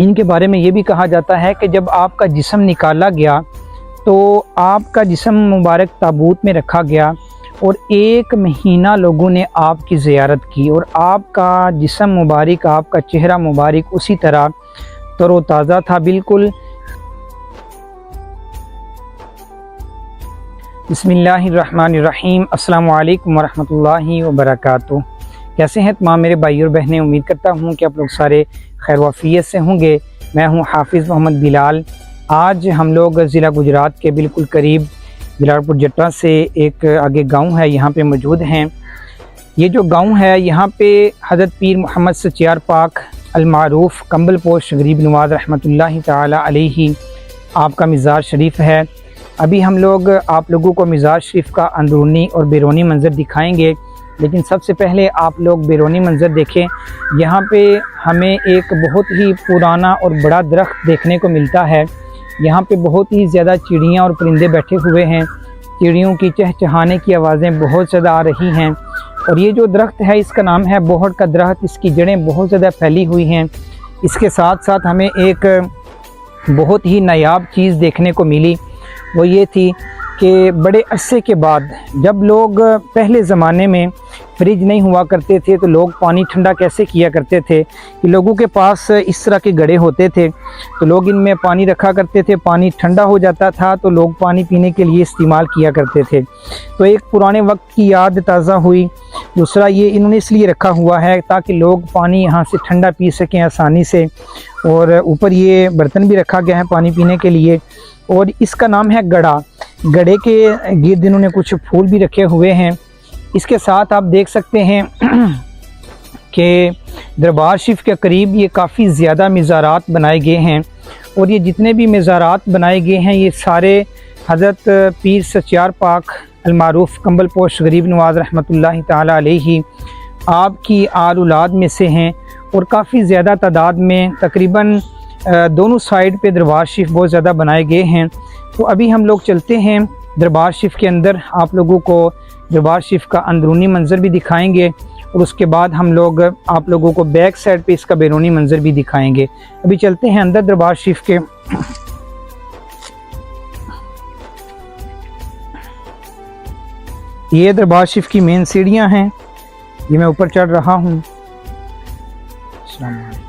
ان کے بارے میں یہ بھی کہا جاتا ہے کہ جب آپ کا جسم نکالا گیا تو آپ کا جسم مبارک تابوت میں رکھا گیا اور 1 مہینہ لوگوں نے آپ کی زیارت کی، اور آپ کا جسم مبارک، آپ کا چہرہ مبارک اسی طرح تر و تازہ تھا بالکل۔ بسم اللہ الرحمن الرحیم۔ السلام علیکم ورحمۃ اللہ وبرکاتہ۔ کیسے ہیں تمام میرے بھائی اور بہنیں؟ امید کرتا ہوں کہ آپ لوگ سارے خیر وافیت سے ہوں گے۔ میں ہوں حافظ محمد بلال۔ آج ہم لوگ ضلع گجرات کے بالکل قریب جلال پور جٹا سے ایک آگے گاؤں ہے، یہاں پہ موجود ہیں۔ یہ جو گاؤں ہے یہاں پہ حضرت پیر محمد سچیار پاک المعروف کمبل پوش غریب نواز رحمۃ اللہ تعالی علیہ آپ کا مزار شریف ہے۔ ابھی ہم لوگ آپ لوگوں کو مزار شریف کا اندرونی اور بیرونی منظر دکھائیں گے، لیکن سب سے پہلے آپ لوگ بیرونی منظر دیکھیں۔ یہاں پہ ہمیں ایک بہت ہی پرانا اور بڑا درخت دیکھنے کو ملتا ہے۔ یہاں پہ بہت ہی زیادہ چڑیاں اور پرندے بیٹھے ہوئے ہیں۔ چڑیوں کی چہچہانے کی آوازیں بہت زیادہ آ رہی ہیں، اور یہ جو درخت ہے اس کا نام ہے بوہڑ کا درخت۔ اس کی جڑیں بہت زیادہ پھیلی ہوئی ہیں۔ اس کے ساتھ ساتھ ہمیں ایک بہت ہی نایاب چیز دیکھنے کو ملی، وہ یہ تھی کہ بڑے عرصے کے بعد جب لوگ پہلے زمانے میں فریج نہیں ہوا کرتے تھے تو لوگ پانی ٹھنڈا کیسے کیا کرتے تھے کہ لوگوں کے پاس اس طرح کے گڑھے ہوتے تھے، تو لوگ ان میں پانی رکھا کرتے تھے، پانی ٹھنڈا ہو جاتا تھا تو لوگ پانی پینے کے لیے استعمال کیا کرتے تھے۔ تو ایک پرانے وقت کی یاد تازہ ہوئی۔ دوسرا یہ انہوں نے اس لیے رکھا ہوا ہے تاکہ لوگ پانی یہاں سے ٹھنڈا پی سکیں آسانی سے، اور اوپر یہ برتن بھی رکھا گیا ہے پانی پینے کے لیے، اور اس کا نام ہے گڑھا۔ گڑھے کے گرد انہوں نے کچھ پھول بھی رکھے ہوئے ہیں۔ اس کے ساتھ آپ دیکھ سکتے ہیں کہ دربار شریف کے قریب یہ کافی زیادہ مزارات بنائے گئے ہیں، اور یہ جتنے بھی مزارات بنائے گئے ہیں یہ سارے حضرت پیر سچیار پاک المعروف کمبل پوش غریب نواز رحمۃ اللہ تعالی علیہ آپ کی آل اولاد میں سے ہیں، اور کافی زیادہ تعداد میں تقریباً دونوں سائیڈ پہ دربار شریف بہت زیادہ بنائے گئے ہیں۔ تو ابھی ہم لوگ چلتے ہیں دربار شریف کے اندر، آپ لوگوں کو دربار شریف کا اندرونی منظر بھی دکھائیں گے، اور اس کے بعد ہم لوگ آپ لوگوں کو بیک سائڈ پہ اس کا بیرونی منظر بھی دکھائیں گے۔ ابھی چلتے ہیں اندر دربار شریف کے۔ یہ دربار شریف کی مین سیڑھیاں ہیں، یہ میں اوپر چڑھ رہا ہوں۔ السلام علیکم۔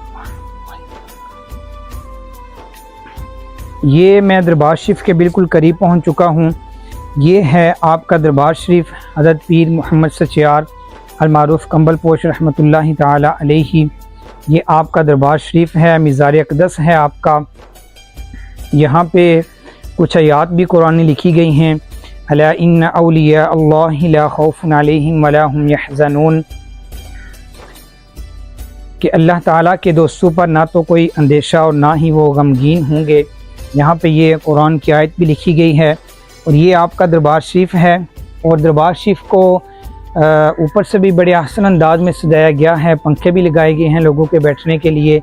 یہ میں دربار شریف کے بالکل قریب پہنچ چکا ہوں۔ یہ ہے آپ کا دربار شریف، حضرت پیر محمد سچیار المعروف کمبل پوش رحمۃ اللہ تعالی علیہ، یہ آپ کا دربار شریف ہے، مزار اقدس ہے آپ کا۔ یہاں پہ کچھ آیات بھی قرآن لکھی گئی ہیں، الا ان اولیاء اللہ لا خوف علیہم ولا هم یحزنون، کہ اللہ تعالیٰ کے دوستوں پر نہ تو کوئی اندیشہ اور نہ ہی وہ غمگین ہوں گے۔ یہاں پہ یہ قرآن کی آیت بھی لکھی گئی ہے، اور یہ آپ کا دربار شریف ہے، اور دربار شریف کو اوپر سے بھی بڑے احسن انداز میں سجایا گیا ہے، پنکھے بھی لگائے گئے ہیں لوگوں کے بیٹھنے کے لیے،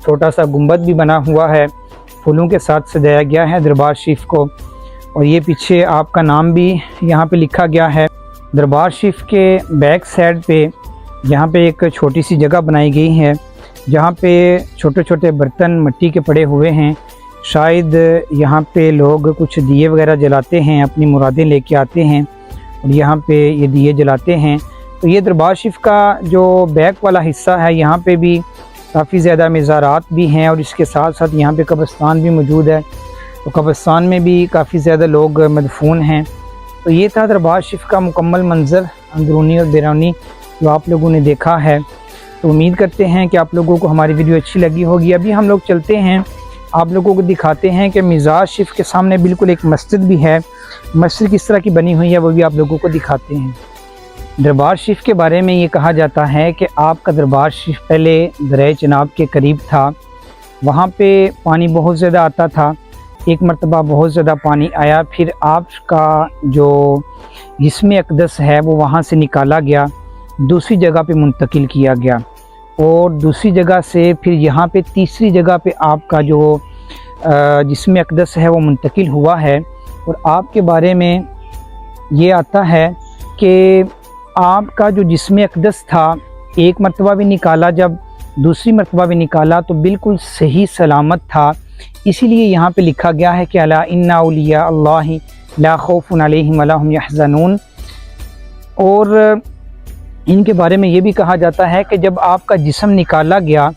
چھوٹا سا گنبد بھی بنا ہوا ہے، پھولوں کے ساتھ سجایا گیا ہے دربار شریف کو، اور یہ پیچھے آپ کا نام بھی یہاں پہ لکھا گیا ہے۔ دربار شریف کے بیک سائڈ پہ یہاں پہ ایک چھوٹی سی جگہ بنائی گئی ہے جہاں پہ چھوٹے چھوٹے برتن مٹی کے پڑے ہوئے ہیں، شاید یہاں پہ لوگ کچھ دیے وغیرہ جلاتے ہیں، اپنی مرادیں لے کے آتے ہیں اور یہاں پہ یہ دیے جلاتے ہیں۔ تو یہ دربار شریف کا جو بیک والا حصہ ہے یہاں پہ بھی کافی زیادہ مزارات بھی ہیں، اور اس کے ساتھ ساتھ یہاں پہ قبرستان بھی موجود ہے، تو قبرستان میں بھی کافی زیادہ لوگ مدفون ہیں۔ تو یہ تھا دربار شریف کا مکمل منظر اندرونی اور بیرونی جو آپ لوگوں نے دیکھا ہے۔ تو امید کرتے ہیں کہ آپ لوگوں کو ہماری ویڈیو اچھی لگی ہوگی۔ ابھی ہم لوگ چلتے ہیں، آپ لوگوں کو دکھاتے ہیں کہ مزار شریف کے سامنے بالکل ایک مسجد بھی ہے، مسجد کس طرح کی بنی ہوئی ہے وہ بھی آپ لوگوں کو دکھاتے ہیں۔ دربار شریف کے بارے میں یہ کہا جاتا ہے کہ آپ کا دربار شریف پہلے دریا چناب کے قریب تھا، وہاں پہ پانی بہت زیادہ آتا تھا، ایک مرتبہ بہت زیادہ پانی آیا، پھر آپ کا جو جسم اقدس ہے وہ وہاں سے نکالا گیا، دوسری جگہ پہ منتقل کیا گیا، اور دوسری جگہ سے پھر یہاں پہ تیسری جگہ پہ آپ کا جو جسم اقدس ہے وہ منتقل ہوا ہے۔ اور آپ کے بارے میں یہ آتا ہے کہ آپ کا جو جسم اقدس تھا ایک مرتبہ بھی نکالا جب، دوسری مرتبہ بھی نکالا تو بالکل صحیح سلامت تھا۔ اسی لیے یہاں پہ لکھا گیا ہے کہ الا ان اولیاء اللہ لا خوف علیہم ولا هم یحزنون، اور ان کے بارے میں یہ بھی کہا جاتا ہے کہ جب آپ کا جسم نکالا گیا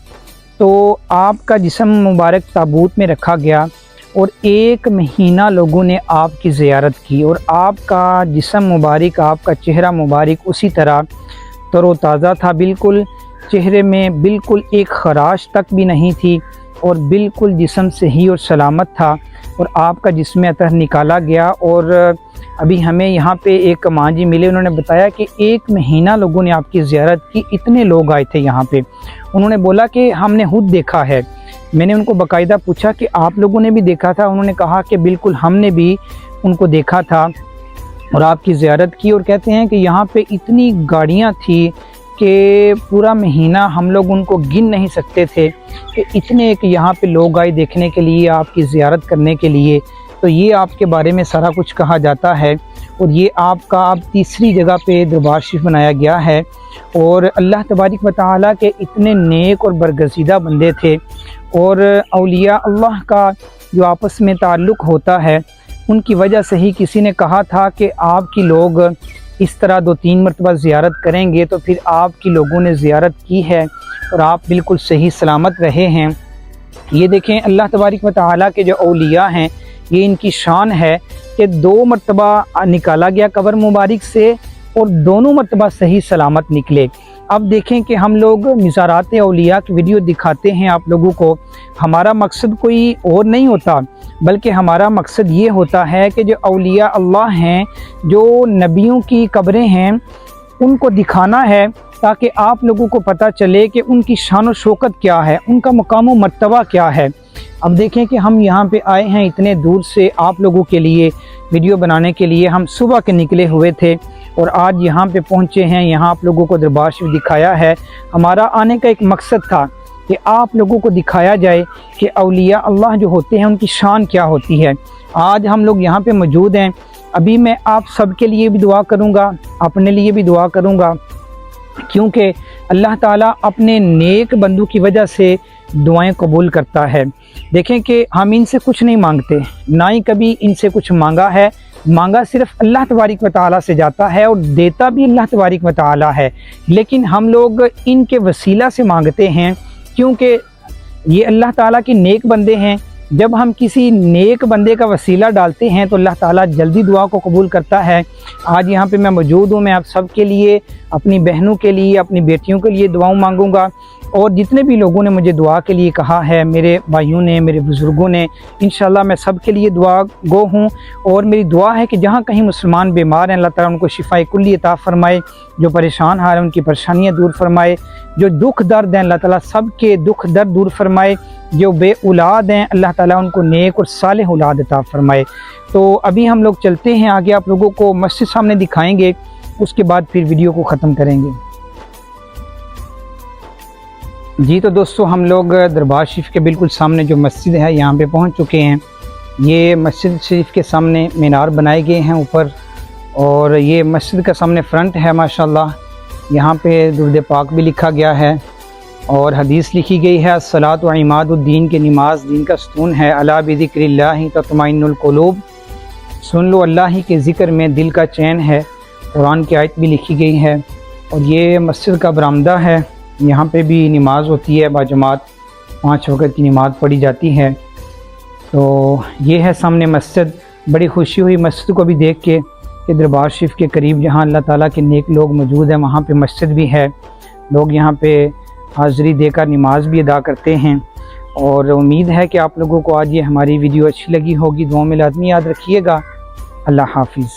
تو آپ کا جسم مبارک تابوت میں رکھا گیا اور 1 مہینہ لوگوں نے آپ کی زیارت کی، اور آپ کا جسم مبارک، آپ کا چہرہ مبارک اسی طرح تر و تازہ تھا، بالکل چہرے میں بالکل ایک خراش تک بھی نہیں تھی، اور بالکل جسم صحیح اور سلامت تھا، اور آپ کا جسم اطہر نکالا گیا۔ اور ابھی ہمیں یہاں پہ ایک ماں جی ملے، انہوں نے بتایا کہ 1 مہینہ لوگوں نے آپ کی زیارت کی، اتنے لوگ آئے تھے یہاں پہ۔ انہوں نے بولا کہ ہم نے خود دیکھا ہے۔ میں نے ان کو باقاعدہ پوچھا کہ آپ لوگوں نے بھی دیکھا تھا؟ انہوں نے کہا کہ بالکل ہم نے بھی ان کو دیکھا تھا اور آپ کی زیارت کی، اور کہتے ہیں کہ یہاں پہ اتنی گاڑیاں تھیں کہ پورا مہینہ ہم لوگ ان کو گن نہیں سکتے تھے کہ اتنے کہ یہاں پہ لوگ آئے دیکھنے کے لیے، آپ کی زیارت کرنے کے لیے۔ تو یہ آپ کے بارے میں سارا کچھ کہا جاتا ہے، اور یہ آپ کا اب تیسری جگہ پہ دربار شریف بنایا گیا ہے، اور اللہ تبارک و تعالیٰ کے اتنے نیک اور برگزیدہ بندے تھے، اور اولیاء اللہ کا جو آپس میں تعلق ہوتا ہے ان کی وجہ سے ہی کسی نے کہا تھا کہ آپ کی لوگ اس طرح 2-3 مرتبہ زیارت کریں گے تو پھر آپ کی لوگوں نے زیارت کی ہے اور آپ بالکل صحیح سلامت رہے ہیں۔ یہ دیکھیں اللہ تبارک و تعالیٰ کے جو اولیاء ہیں، یہ ان کی شان ہے کہ 2 مرتبہ نکالا گیا قبر مبارک سے اور دونوں مرتبہ صحیح سلامت نکلے۔ اب دیکھیں کہ ہم لوگ مزارات اولیاء کی ویڈیو دکھاتے ہیں آپ لوگوں کو، ہمارا مقصد کوئی اور نہیں ہوتا، بلکہ ہمارا مقصد یہ ہوتا ہے کہ جو اولیاء اللہ ہیں، جو نبیوں کی قبریں ہیں، ان کو دکھانا ہے تاکہ آپ لوگوں کو پتہ چلے کہ ان کی شان و شوکت کیا ہے، ان کا مقام و مرتبہ کیا ہے۔ اب دیکھیں کہ ہم یہاں پہ آئے ہیں اتنے دور سے آپ لوگوں کے لیے ویڈیو بنانے کے لیے، ہم صبح کے نکلے ہوئے تھے اور آج یہاں پہ پہنچے ہیں، یہاں آپ لوگوں کو دربار شریف دکھایا ہے۔ ہمارا آنے کا ایک مقصد تھا کہ آپ لوگوں کو دکھایا جائے کہ اولیاء اللہ جو ہوتے ہیں ان کی شان کیا ہوتی ہے۔ آج ہم لوگ یہاں پہ موجود ہیں، ابھی میں آپ سب کے لیے بھی دعا کروں گا، اپنے لیے بھی دعا کروں گا، کیونکہ اللہ تعالیٰ اپنے نیک بندوں کی وجہ سے دعائیں قبول کرتا ہے۔ دیکھیں کہ ہم ان سے کچھ نہیں مانگتے، نہ ہی کبھی ان سے کچھ مانگا ہے، مانگا صرف اللہ تبارک و تعالیٰ سے جاتا ہے اور دیتا بھی اللہ تبارک و تعالیٰ ہے، لیکن ہم لوگ ان کے وسیلہ سے مانگتے ہیں کیونکہ یہ اللہ تعالیٰ کے نیک بندے ہیں۔ جب ہم کسی نیک بندے کا وسیلہ ڈالتے ہیں تو اللہ تعالیٰ جلدی دعا کو قبول کرتا ہے۔ آج یہاں پہ میں موجود ہوں، میں آپ سب کے لیے، اپنی بہنوں کے لیے، اپنی بیٹیوں کے لیے دعاؤں مانگوں گا، اور جتنے بھی لوگوں نے مجھے دعا کے لیے کہا ہے، میرے بھائیوں نے، میرے بزرگوں نے، انشاءاللہ میں سب کے لیے دعا گو ہوں، اور میری دعا ہے کہ جہاں کہیں مسلمان بیمار ہیں اللہ تعالیٰ ان کو شفائے کلی عطا فرمائے، جو پریشان حال ہیں ان کی پریشانیاں دور فرمائے، جو دکھ درد ہیں اللہ تعالیٰ سب کے دکھ درد دور فرمائے، جو بے اولاد ہیں اللہ تعالیٰ ان کو نیک اور صالح اولاد عطا فرمائے۔ تو ابھی ہم لوگ چلتے ہیں آگے، آپ لوگوں کو مسجد سامنے دکھائیں گے، اس کے بعد پھر ویڈیو کو ختم کریں گے۔ جی تو دوستو، ہم لوگ دربار شریف کے بالکل سامنے جو مسجد ہے یہاں پہ پہنچ چکے ہیں۔ یہ مسجد شریف کے سامنے مینار بنائے گئے ہیں اوپر، اور یہ مسجد کا سامنے فرنٹ ہے ماشاءاللہ۔ یہاں پہ درود پاک بھی لکھا گیا ہے اور حدیث لکھی گئی ہے، الصلاۃ و عماد الدین، کے نماز دین کا ستون ہے، الا بذکر اللہ تطمئن القلوب، سن لو اللہ ہی کے ذکر میں دل کا چین ہے، قرآن کی آیت بھی لکھی گئی ہے۔ اور یہ مسجد کا برآمدہ ہے، یہاں پہ بھی نماز ہوتی ہے باجماعت، 5 وقت کی نماز پڑھی جاتی ہے۔ تو یہ ہے سامنے مسجد، بڑی خوشی ہوئی مسجد کو بھی دیکھ کے کہ دربار شریف کے قریب جہاں اللہ تعالیٰ کے نیک لوگ موجود ہیں وہاں پہ مسجد بھی ہے، لوگ یہاں پہ حاضری دے کر نماز بھی ادا کرتے ہیں۔ اور امید ہے کہ آپ لوگوں کو آج یہ ہماری ویڈیو اچھی لگی ہوگی، دعاؤں میں لازمی یاد رکھیے گا۔ اللہ حافظ۔